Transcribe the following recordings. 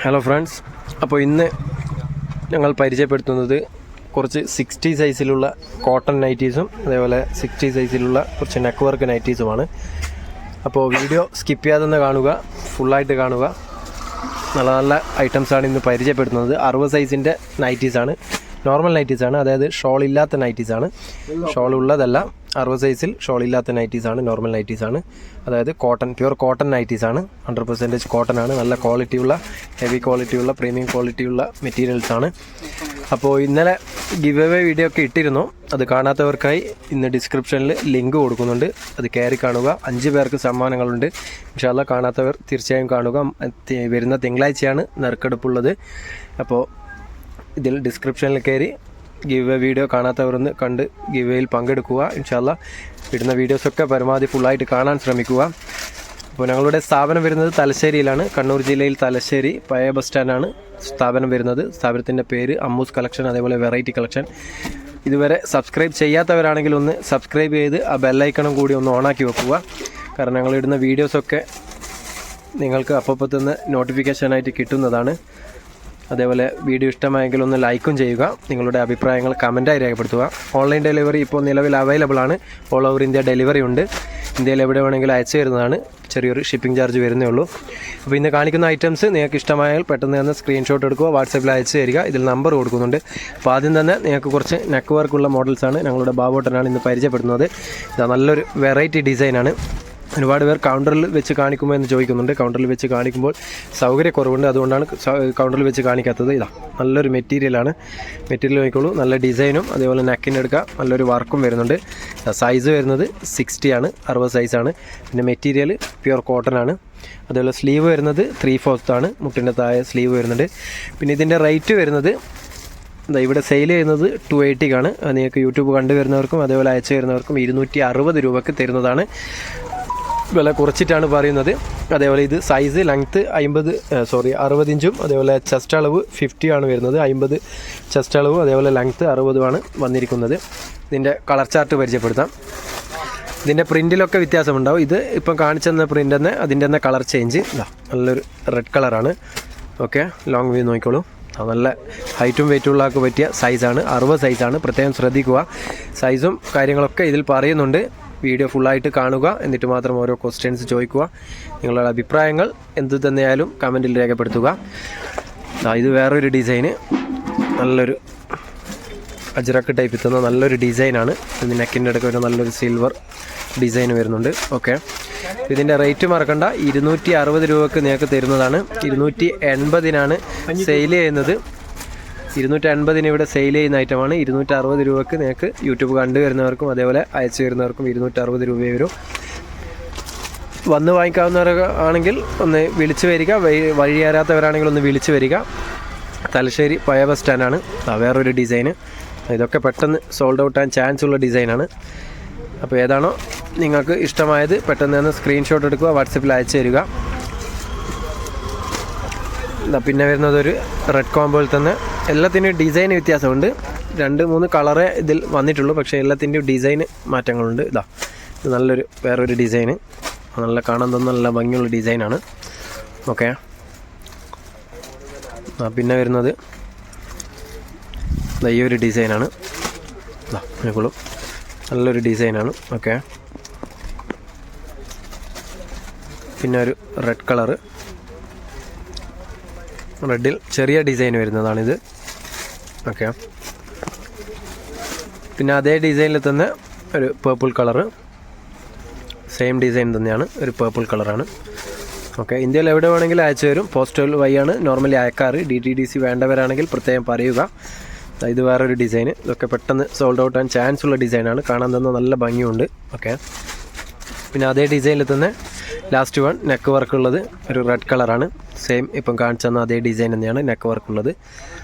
Hello friends, അപ്പോൾ ഇന്ന് ഞങ്ങൾ പരിചയപ്പെടുത്തുന്നത് കുറച്ച് 60 സൈസിലുള്ള കോട്ടൺ നൈറ്റീസും അതേപോലെ 60 സൈസിലുള്ള കുറച്ച് നെക്ക് വർക്ക് നൈറ്റീസുമാണ്. അപ്പോൾ വീഡിയോ സ്കിപ്പ് ചെയ്യാതെ തന്നെ കാണുക, ഫുള്ളായിട്ട് കാണുക. നല്ല നല്ല ഐറ്റംസാണ് ഇന്ന് പരിചയപ്പെടുത്തുന്നത്. 60 സൈസിൻ്റെ നൈറ്റീസാണ്, നോർമൽ നൈറ്റീസാണ്, അതായത് ഷോൾ ഇല്ലാത്ത നൈറ്റീസാണ്. ഷോൾ ഉള്ളതല്ല, 60 സൈസിൽ ഷോൾ ഇല്ലാത്ത നൈറ്റീസാണ്, നോർമൽ നൈറ്റീസാണ്. അതായത് കോട്ടൺ, പ്യുവർ കോട്ടൺ നൈറ്റീസാണ്. 100% കോട്ടൺ ആണ്. നല്ല ക്വാളിറ്റിയുള്ള, ഹെവി ക്വാളിറ്റിയുള്ള, പ്രീമിയം ക്വാളിറ്റിയുള്ള മെറ്റീരിയൽസാണ്. അപ്പോൾ ഇന്നലെ ഗിവ് അവേ വീഡിയോ ഒക്കെ ഇട്ടിരുന്നു. അത് കാണാത്തവർക്കായി ഇന്ന് ഡിസ്ക്രിപ്ഷനിൽ ലിങ്ക് കൊടുക്കുന്നുണ്ട്. അത് കയറി കാണുക. 5 പേർക്ക് സമ്മാനങ്ങളുണ്ട്. ഇൻഷാ അല്ലാഹ് കാണാത്തവർ തീർച്ചയായും കാണുക. വരുന്ന തിങ്കളാഴ്ചയാണ് നറുക്കെടുപ്പുള്ളത്. അപ്പോൾ ഇതിൽ ഡിസ്ക്രിപ്ഷനിൽ കയറി ഗിവ് എ വീഡിയോ കാണാത്തവരൊന്ന് കണ്ട് ഗിവ് എയിൽ പങ്കെടുക്കുക. ഇൻഷാ അല്ലാഹ് ഇടുന്ന വീഡിയോസൊക്കെ പരമാവധി ഫുള്ളായിട്ട് കാണാൻ ശ്രമിക്കുക. അപ്പോൾ ഞങ്ങളുടെ സ്ഥാപനം വരുന്നത് തലശ്ശേരിയിലാണ്. കണ്ണൂർ ജില്ലയിൽ തലശ്ശേരി പഴയ ബസ് സ്റ്റാൻഡാണ് സ്ഥാപനം വരുന്നത്. സ്ഥാപനത്തിൻ്റെ പേര് അമ്മൂസ് കളക്ഷൻ, അതേപോലെ വെറൈറ്റി കളക്ഷൻ. ഇതുവരെ സബ്സ്ക്രൈബ് ചെയ്യാത്തവരാണെങ്കിൽ ഒന്ന് സബ്സ്ക്രൈബ് ചെയ്ത് ആ ബെല്ലൈക്കണും കൂടി ഒന്ന് ഓണാക്കി വെക്കുക. കാരണം ഞങ്ങളിടുന്ന വീഡിയോസൊക്കെ നിങ്ങൾക്ക് അപ്പോൾ തന്നെ നോട്ടിഫിക്കേഷനായിട്ട് കിട്ടുന്നതാണ്. അതേപോലെ വീഡിയോ ഇഷ്ടമായെങ്കിൽ ഒന്ന് ലൈക്കും ചെയ്യുക. നിങ്ങളുടെ അഭിപ്രായങ്ങൾ കമൻറ്റായി രേഖപ്പെടുത്തുക. ഓൺലൈൻ ഡെലിവറി ഇപ്പോൾ നിലവിൽ അവൈലബിൾ ആണ്. ഓൾ ഓവർ ഇന്ത്യ ഡെലിവറി ഉണ്ട്. ഇന്ത്യയിൽ എവിടെ വേണമെങ്കിലും അയച്ചു തരുന്നതാണ്. ചെറിയൊരു ഷിപ്പിംഗ് ചാർജ് വരുന്നേ ഉള്ളൂ. അപ്പോൾ ഇന്ന് കാണിക്കുന്ന ഐറ്റംസ് നിങ്ങൾക്ക് ഇഷ്ടമായാൽ പെട്ടെന്ന് തന്നെ സ്ക്രീൻഷോട്ട് എടുക്കുക, വാട്സാപ്പിൽ അയച്ചു തരിക. ഇതിൽ നമ്പർ കൊടുക്കുന്നുണ്ട്. അപ്പോൾ ആദ്യം തന്നെ നിങ്ങൾക്ക് കുറച്ച് നെക്ക് വർക്കുള്ള മോഡൽസാണ് ഞങ്ങളുടെ ബാബോട്ടനാണ് ഇന്ന് പരിചയപ്പെടുത്തുന്നത്. ഇതാ നല്ലൊരു വെറൈറ്റി ഡിസൈനാണ്. ഒരുപാട് പേർ കൗണ്ടറിൽ വെച്ച് കാണിക്കുമ്പോൾ എന്ന് ചോദിക്കുന്നുണ്ട്. കൗണ്ടറിൽ വെച്ച് കാണിക്കുമ്പോൾ സൗകര്യക്കുറവുണ്ട്, അതുകൊണ്ടാണ് കൗണ്ടറിൽ വെച്ച് കാണിക്കാത്തത്. ഇതാ നല്ലൊരു മെറ്റീരിയലാണ്. മെറ്റീരിയൽ നോക്കിക്കോളൂ. നല്ല ഡിസൈനും അതേപോലെ നെക്കിൻ്റെ എടുക്കുക നല്ലൊരു വർക്കും വരുന്നുണ്ട്. സൈസ് വരുന്നത് 60 ആണ്, 60 സൈസാണ്. പിന്നെ മെറ്റീരിയൽ പ്യുവർ കോട്ടൺ ആണ്. അതേപോലെ സ്ലീവ് വരുന്നത് 3/4 ആണ്. മുട്ടിൻ്റെ താഴെ സ്ലീവ് വരുന്നുണ്ട്. പിന്നെ ഇതിൻ്റെ റേറ്റ് വരുന്നത് ഇവിടെ സെയിൽ ചെയ്യുന്നത് 280 നിങ്ങൾക്ക് യൂട്യൂബ് കണ്ടുവരുന്നവർക്കും അതേപോലെ അയച്ചു വരുന്നവർക്കും 260 രൂപയ്ക്ക് തരുന്നതാണ്. വില കുറച്ചിട്ടാണ് പറയുന്നത്. അതേപോലെ ഇത് സൈസ് ലെങ്ത്ത് 60 ഇഞ്ചും അതേപോലെ ചെസ്റ്റ് അളവ് 50 ആണ് വരുന്നത്. 50 ചെസ്റ്റ് അളവും അതേപോലെ ലെങ്ത്ത് 60 വന്നിരിക്കുന്നത്. ഇതിൻ്റെ കളർ ചാർട്ട് പരിചയപ്പെടുത്താം. ഇതിൻ്റെ പ്രിൻറ്റിലൊക്കെ വ്യത്യാസമുണ്ടാവും. ഇത് ഇപ്പം കാണിച്ചെന്ന പ്രിൻ്റ് തന്നെ അതിൻ്റെ തന്നെ കളർ ചേഞ്ച്. നല്ലൊരു റെഡ് കളറാണ്. ഓക്കെ, ലോങ് വ്യൂ നോക്കിക്കോളൂ. നല്ല ഹൈറ്റും വെയിറ്റുള്ളവർക്ക് പറ്റിയ സൈസാണ്. 60 സൈസാണ്. പ്രത്യേകം ശ്രദ്ധിക്കുക. സൈസും കാര്യങ്ങളൊക്കെ ഇതിൽ പറയുന്നുണ്ട്. വീഡിയോ ഫുള്ളായിട്ട് കാണുക. എന്നിട്ട് മാത്രം ഓരോ ക്വസ്റ്റ്യൻസ് ചോദിക്കുക. നിങ്ങളുടെ അഭിപ്രായങ്ങൾ എന്ത് തന്നെയായാലും കമൻറ്റിൽ രേഖപ്പെടുത്തുക. ഇത് വേറൊരു ഡിസൈന്, നല്ലൊരു അജ്രക്ക് ടൈപ്പ് എത്തുന്ന നല്ലൊരു ഡിസൈനാണ്. ഇതിൻ്റെ നെക്കിൻ്റെ അടുക്ക ഒരു നല്ലൊരു സിൽവർ ഡിസൈൻ വരുന്നുണ്ട്. ഓക്കെ, ഇതിൻ്റെ റേറ്റ് മറക്കണ്ട. 260 രൂപയ്ക്ക് നിങ്ങൾക്ക് തരുന്നതാണ്. 280 സെയിൽ ചെയ്യുന്നത്. 280 ഇവിടെ സെയിൽ ചെയ്യുന്ന ഐറ്റമാണ്. 260 രൂപയ്ക്ക് നിങ്ങൾക്ക് യൂട്യൂബ് കണ്ടുവരുന്നവർക്കും അതേപോലെ അയച്ചു വരുന്നവർക്കും 260 രൂപ വരും. വന്ന് വാങ്ങിക്കാവുന്നവരൊക്കെ ആണെങ്കിൽ ഒന്ന് വിളിച്ചു വരിക. വഴി അറിയാത്തവരാണെങ്കിൽ ഒന്ന് വിളിച്ചു വരിക. തലശ്ശേരി പഴയ ബസ് സ്റ്റാൻഡാണ്. വേറൊരു ഡിസൈന്. ഇതൊക്കെ പെട്ടെന്ന് സോൾഡ് ഔട്ട് ആകാൻ ചാൻസ് ഉള്ള ഡിസൈനാണ്. അപ്പോൾ ഏതാണോ നിങ്ങൾക്ക് ഇഷ്ടമായത് പെട്ടെന്ന് തന്നെ സ്ക്രീൻഷോട്ട് എടുക്കുക, വാട്സപ്പിൽ അയച്ചു തരിക. പിന്നെ വരുന്നത് ഒരു റെഡ് കോമ്പോയിൽ തന്നെ. എല്ലാത്തിൻ്റെയും ഡിസൈൻ വ്യത്യാസമുണ്ട്. 2-3 കളറേ ഇതിൽ വന്നിട്ടുള്ളൂ, പക്ഷേ എല്ലാത്തിൻ്റെയും ഡിസൈന് മാറ്റങ്ങളുണ്ട്. ഇത് നല്ലൊരു വേറൊരു ഡിസൈന്, നല്ല കാണാൻ തന്നെ നല്ല ഭംഗിയുള്ള ഡിസൈനാണ്. ഓക്കെ, പിന്നെ വരുന്നത് ഈ ഒരു ഡിസൈനാണ്. നോക്കോളൂ, നല്ലൊരു ഡിസൈനാണ്. ഓക്കെ, പിന്നെ ഒരു റെഡ് കളറ്, റെഡിൽ ചെറിയ ഡിസൈൻ വരുന്നതാണിത്. ഓക്കെ, പിന്നെ അതേ ഡിസൈനിൽ തന്നെ ഒരു പേർപ്പിൾ കളറ്, സെയിം ഡിസൈൻ തന്നെയാണ്, ഒരു പേർപ്പിൾ കളറാണ്. ഓക്കെ, ഇന്ത്യയിൽ എവിടെ വേണമെങ്കിലും അയച്ചു തരും. പോസ്റ്റൽ വഴിയാണ് നോർമലി അയക്കാറ്. DTDC വേണ്ടവരാണെങ്കിൽ പ്രത്യേകം പറയുക. ഇത് വേറൊരു ഡിസൈന്. ഇതൊക്കെ പെട്ടെന്ന് സോൾഡ് ഔട്ട് ആകാൻ ചാൻസ് ഉള്ള ഡിസൈനാണ്. കാണാൻ തന്നെ നല്ല ഭംഗിയുണ്ട്. ഓക്കെ, പിന്നെ അതേ ഡിസൈനിൽ തന്നെ ലാസ്റ്റ് വൺ നെക്ക് വർക്കുള്ളത് ഒരു റെഡ് കളറാണ്. സെയിം ഇപ്പം കാണിച്ചു തന്ന അതേ ഡിസൈൻ തന്നെയാണ് നെക്ക് വർക്കുള്ളത്.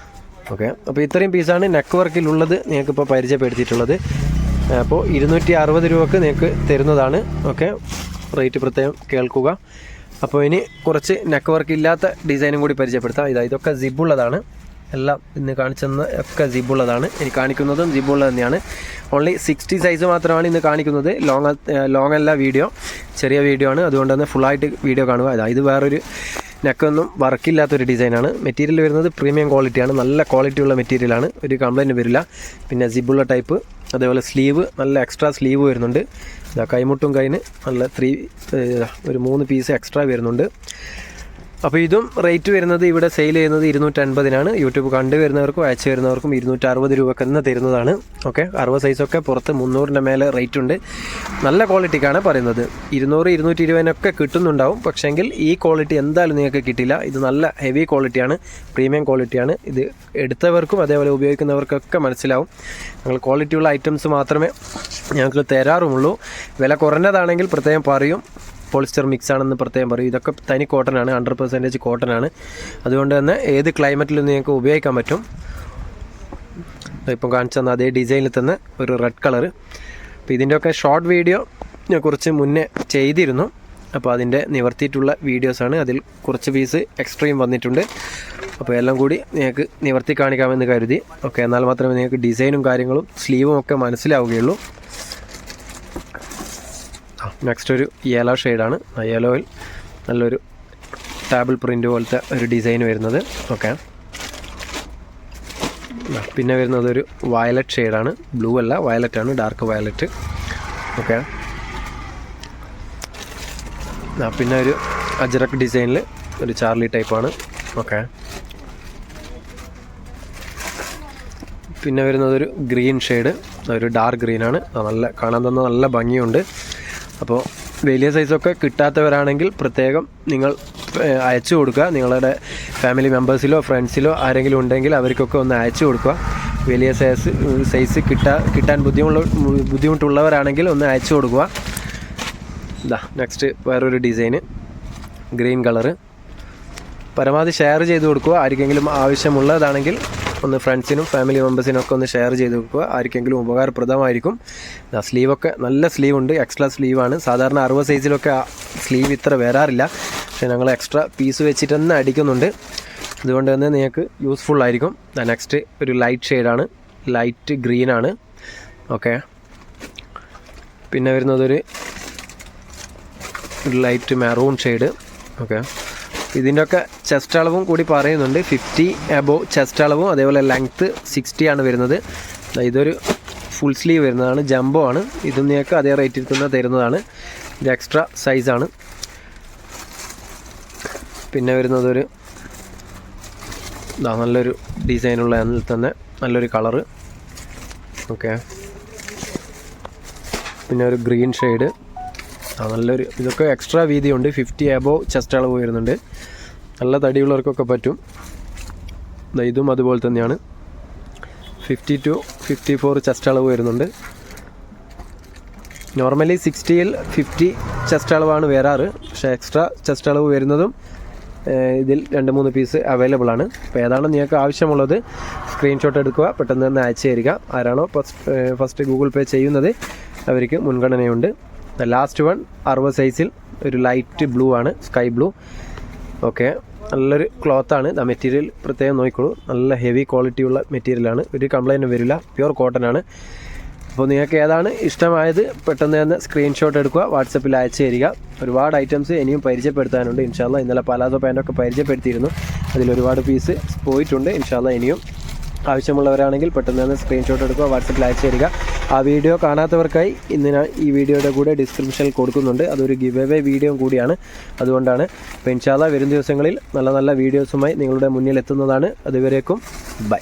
ഓക്കെ, അപ്പോൾ ഇത്രയും പീസാണ് നെക്ക് വർക്കിലുള്ളത് നിങ്ങൾക്കിപ്പോൾ പരിചയപ്പെടുത്തിയിട്ടുള്ളത്. അപ്പോൾ 260 രൂപക്ക് നിങ്ങൾക്ക് തരുന്നതാണ്. ഓക്കെ, റേറ്റ് പ്രത്യേകം കേൾക്കുക. അപ്പോൾ ഇനി കുറച്ച് നെക്ക് വർക്ക് ഇല്ലാത്ത ഡിസൈനും കൂടി പരിചയപ്പെടുത്താം. ഇതൊക്കെ സിബുള്ളതാണ്. എല്ലാം ഇന്ന് കാണിച്ചെന്ന് ഒക്കെ സിബുള്ളതാണ്. ഇനി കാണിക്കുന്നതും സിബുള്ള തന്നെയാണ്. ഓൺലി 60 സൈസ് മാത്രമാണ് ഇന്ന് കാണിക്കുന്നത്. ലോങ് അല്ല വീഡിയോ, ചെറിയ വീഡിയോ ആണ്. അതുകൊണ്ട് തന്നെ ഫുള്ളായിട്ട് വീഡിയോ കാണുക. ഇത് വേറൊരു നെക്കൊന്നും വർക്കില്ലാത്തൊരു ഡിസൈനാണ്. മെറ്റീരിയൽ വരുന്നത് പ്രീമിയം ക്വാളിറ്റിയാണ്, നല്ല ക്വാളിറ്റിയുള്ള മെറ്റീരിയലാണ്, ഒരു കംപ്ലൈൻറ്റ് വരില്ല. പിന്നെ സിബുള്ള ടൈപ്പ്, അതേപോലെ സ്ലീവ് നല്ല എക്സ്ട്രാ സ്ലീവ് വരുന്നുണ്ട്. കൈമുട്ടും കൈന് നല്ല ഒരു 3 പീസ് എക്സ്ട്രാ വരുന്നുണ്ട്. അപ്പോൾ ഇതും റേറ്റ് വരുന്നത് ഇവിടെ സെയിൽ ചെയ്യുന്നത് 250-നാണ്. യൂട്യൂബ് കണ്ടു വരുന്നവർക്കും അയച്ചു വരുന്നവർക്കും 260 രൂപക്ക് തന്നെ തരുന്നതാണ്. ഓക്കെ, 60 സൈസൊക്കെ പുറത്ത് 300-ൻ്റെ മേലെ റേറ്റ് ഉണ്ട്. നല്ല ക്വാളിറ്റിക്കാണ് പറയുന്നത്. 200-220-നൊക്കെ കിട്ടുന്നുണ്ടാവും. പക്ഷേങ്കിൽ ഈ ക്വാളിറ്റി എന്തായാലും നിങ്ങൾക്ക് കിട്ടില്ല. ഇത് നല്ല ഹെവി ക്വാളിറ്റിയാണ്, പ്രീമിയം ക്വാളിറ്റിയാണ്. ഇത് എടുത്തവർക്കും അതേപോലെ ഉപയോഗിക്കുന്നവർക്കൊക്കെ മനസ്സിലാവും. ഞങ്ങൾ ക്വാളിറ്റിയുള്ള ഐറ്റംസ് മാത്രമേ ഞങ്ങൾക്ക് തരാറുമുള്ളൂ. വില കുറഞ്ഞതാണെങ്കിൽ പ്രത്യേകം പറയും, പോളിസ്റ്റർ മിക്സ് ആണെന്ന് പ്രത്യേകം പറയും. ഇതൊക്കെ തനി കോട്ടനാണ്, 100% കോട്ടനാണ്. അതുകൊണ്ട് തന്നെ ഏത് ക്ലൈമറ്റിലും നിങ്ങൾക്ക് ഉപയോഗിക്കാൻ പറ്റും. ഇപ്പം കാണിച്ചു തന്ന അതേ ഡിസൈനിൽ തന്നെ ഒരു റെഡ് കളറ്. അപ്പോൾ ഇതിൻ്റെയൊക്കെ ഷോർട്ട് വീഡിയോ ഞാൻ കുറച്ച് മുന്നേ ചെയ്തിരുന്നു. അപ്പോൾ അതിൻ്റെ നിവർത്തിയിട്ടുള്ള വീഡിയോസാണ്. അതിൽ കുറച്ച് പീസ് എക്സ്ട്രീം വന്നിട്ടുണ്ട്. അപ്പോൾ എല്ലാം കൂടി നിങ്ങൾക്ക് നിവർത്തി കാണിക്കാമെന്ന് കരുതി. ഓക്കെ, എന്നാൽ മാത്രമേ നിങ്ങൾക്ക് ഡിസൈനും കാര്യങ്ങളും സ്ലീവും ഒക്കെ മനസ്സിലാവുകയുള്ളൂ. നെക്സ്റ്റ് ഒരു യെല്ലോ ഷെയ്ഡാണ്. ആ യെല്ലോയിൽ നല്ലൊരു ടേബിൾ പ്രിൻ്റ് പോലത്തെ ഒരു ഡിസൈൻ വരുന്നത്. ഓക്കെ, പിന്നെ വരുന്നത് ഒരു വയലറ്റ് ഷെയ്ഡാണ്. ബ്ലൂ അല്ല, വയലറ്റാണ്, ഡാർക്ക് വയലറ്റ്. ഓക്കെ, പിന്നെ ഒരു അജ്രക് ഡിസൈനിൽ ഒരു ചാർലി ടൈപ്പാണ്. ഓക്കെ, പിന്നെ വരുന്നതൊരു ഗ്രീൻ ഷെയ്ഡ്, ഒരു ഡാർക്ക് ഗ്രീനാണ്. നല്ല കാണാൻ തന്നെ നല്ല ഭംഗിയുണ്ട്. അപ്പോൾ വലിയ സൈസൊക്കെ കിട്ടാത്തവരാണെങ്കിൽ പ്രത്യേകം നിങ്ങൾ അയച്ചു കൊടുക്കുക. നിങ്ങളുടെ ഫാമിലി മെമ്പേഴ്സിലോ ഫ്രണ്ട്സിലോ ആരെങ്കിലും ഉണ്ടെങ്കിൽ അവർക്കൊക്കെ ഒന്ന് അയച്ചു കൊടുക്കുക. വലിയ സൈസ് കിട്ടാൻ ബുദ്ധിമുട്ടുള്ളവരാണെങ്കിൽ ഒന്ന് അയച്ചു കൊടുക്കുക. നെക്സ്റ്റ് വേറൊരു ഡിസൈന്, ഗ്രീൻ കളറ്. പരമാവധി ഷെയർ ചെയ്ത് കൊടുക്കുക. ആർക്കെങ്കിലും ആവശ്യമുള്ളതാണെങ്കിൽ ഒന്ന് ഫ്രണ്ട്സിനും ഫാമിലി മെമ്പേഴ്സിനും ഒക്കെ ഒന്ന് ഷെയർ ചെയ്ത് കൊടുക്കുക. ആർക്കെങ്കിലും ഉപകാരപ്രദമായിരിക്കും. സ്ലീവൊക്കെ നല്ല സ്ലീവ് ഉണ്ട്, എക്സ്ട്രാ സ്ലീവാണ്. സാധാരണ 60 സൈസിലൊക്കെ സ്ലീവ് ഇത്ര വരാറില്ല. പക്ഷേ ഞങ്ങൾ എക്സ്ട്രാ പീസ് വെച്ചിട്ട് തന്നെ അടിക്കുന്നുണ്ട്. അതുകൊണ്ട് തന്നെ നിങ്ങൾക്ക് യൂസ്ഫുൾ ആയിരിക്കും. നെക്സ്റ്റ് ഒരു ലൈറ്റ് ഷെയ്ഡാണ്, ലൈറ്റ് ഗ്രീനാണ്. ഓക്കെ, പിന്നെ വരുന്നതൊരു ലൈറ്റ് മെറൂൺ ഷെയ്ഡ്. ഓക്കെ, ഇതിൻ്റെയൊക്കെ ചെസ്റ്റ് അളവും കൂടി പറയുന്നുണ്ട്. 50 എബോവ് ചെസ്റ്റ് അളവും അതേപോലെ ലെങ്ത്ത് 60 ആണ് വരുന്നത്. ഇതൊരു ഫുൾ സ്ലീവ് വരുന്നതാണ്, ജംബോ ആണ്. ഇതും നിങ്ങൾക്ക് അതേ റേറ്റിൽ തന്നെ തരുന്നതാണ്. ഇത് എക്സ്ട്രാ സൈസാണ്. പിന്നെ വരുന്നതൊരു നല്ലൊരു ഡിസൈനുള്ള അതിൽ തന്നെ നല്ലൊരു കളറ്. ഓക്കെ, പിന്നെ ഒരു ഗ്രീൻ ഷെയ്ഡ്, നല്ലൊരു, ഇതൊക്കെ എക്സ്ട്രാ വീതിയുണ്ട്. 50 എബോവ് ചെസ്റ്റ് അളവ് വരുന്നുണ്ട്. നല്ല തടിയുള്ളവർക്കൊക്കെ പറ്റും. ഇതും അതുപോലെ തന്നെയാണ്, 50 to 54 ചെസ്റ്റ് അളവ് വരുന്നുണ്ട്. നോർമലി 60-ൽ 50 ചെസ്റ്റ് അളവാണ് വരാറ്. പക്ഷേ എക്സ്ട്രാ ചെസ്റ്റ് അളവ് വരുന്നതും ഇതിൽ 2-3 പീസ് അവൈലബിൾ ആണ്. അപ്പോൾ ഏതാണ് നിങ്ങൾക്ക് ആവശ്യമുള്ളത് സ്ക്രീൻഷോട്ട് എടുക്കുക, പെട്ടെന്ന് തന്നെ അയച്ചു തരിക. ആരാണോ ഫസ്റ്റ് ഗൂഗിൾ പേ ചെയ്യുന്നത് അവർക്ക് മുൻഗണനയുണ്ട്. ലാസ്റ്റ് വൺ 60 സൈസിൽ ഒരു ലൈറ്റ് ബ്ലൂ ആണ്, സ്കൈ ബ്ലൂ. ഓക്കെ, നല്ലൊരു ക്ലോത്താണ്. മെറ്റീരിയൽ പ്രത്യേകം നോക്കിക്കോളൂ, നല്ല ഹെവി ക്വാളിറ്റിയുള്ള മെറ്റീരിയലാണ്, ഒരു കംപ്ലൈൻറ്റും വരില്ല, പ്യുവർ കോട്ടൺ ആണ്. അപ്പോൾ നിങ്ങൾക്ക് ഏതാണ് ഇഷ്ടമായത് പെട്ടെന്ന് തന്നെ സ്ക്രീൻഷോട്ട് എടുക്കുക, വാട്സപ്പിൽ അയച്ചു തരിക. ഒരുപാട് ഐറ്റംസ് ഇനിയും പരിചയപ്പെടുത്താനുണ്ട്. ഇൻഷാല്ല ഇന്നലെ പലാസോ പാൻറ്റൊക്കെ പരിചയപ്പെടുത്തിയിരുന്നു, അതിലൊരുപാട് പീസ് പോയിട്ടുണ്ട്. ഇൻഷാല്ല ഇനിയും ആവശ്യമുള്ളവരാണെങ്കിൽ പെട്ടെന്ന് തന്നെ സ്ക്രീൻഷോട്ട് എടുക്കുക, വാട്സപ്പിൽ അയച്ചു തരിക. ആ വീഡിയോ കാണാത്തവർക്കായി ഇന്ന് ഞാൻ ഈ വീഡിയോയുടെ കൂടെ ഡിസ്ക്രിപ്ഷനിൽ കൊടുക്കുന്നുണ്ട്. അതൊരു ഗിവ് അവേ വീഡിയോ കൂടിയാണ്, അതുകൊണ്ടാണ്. അപ്പോൾ ഇൻഷാല്ല വരും ദിവസങ്ങളിൽ നല്ല നല്ല വീഡിയോസുമായി നിങ്ങളുടെ മുന്നിൽ എത്തുന്നതാണ്. അതുവരേക്കും ബൈ.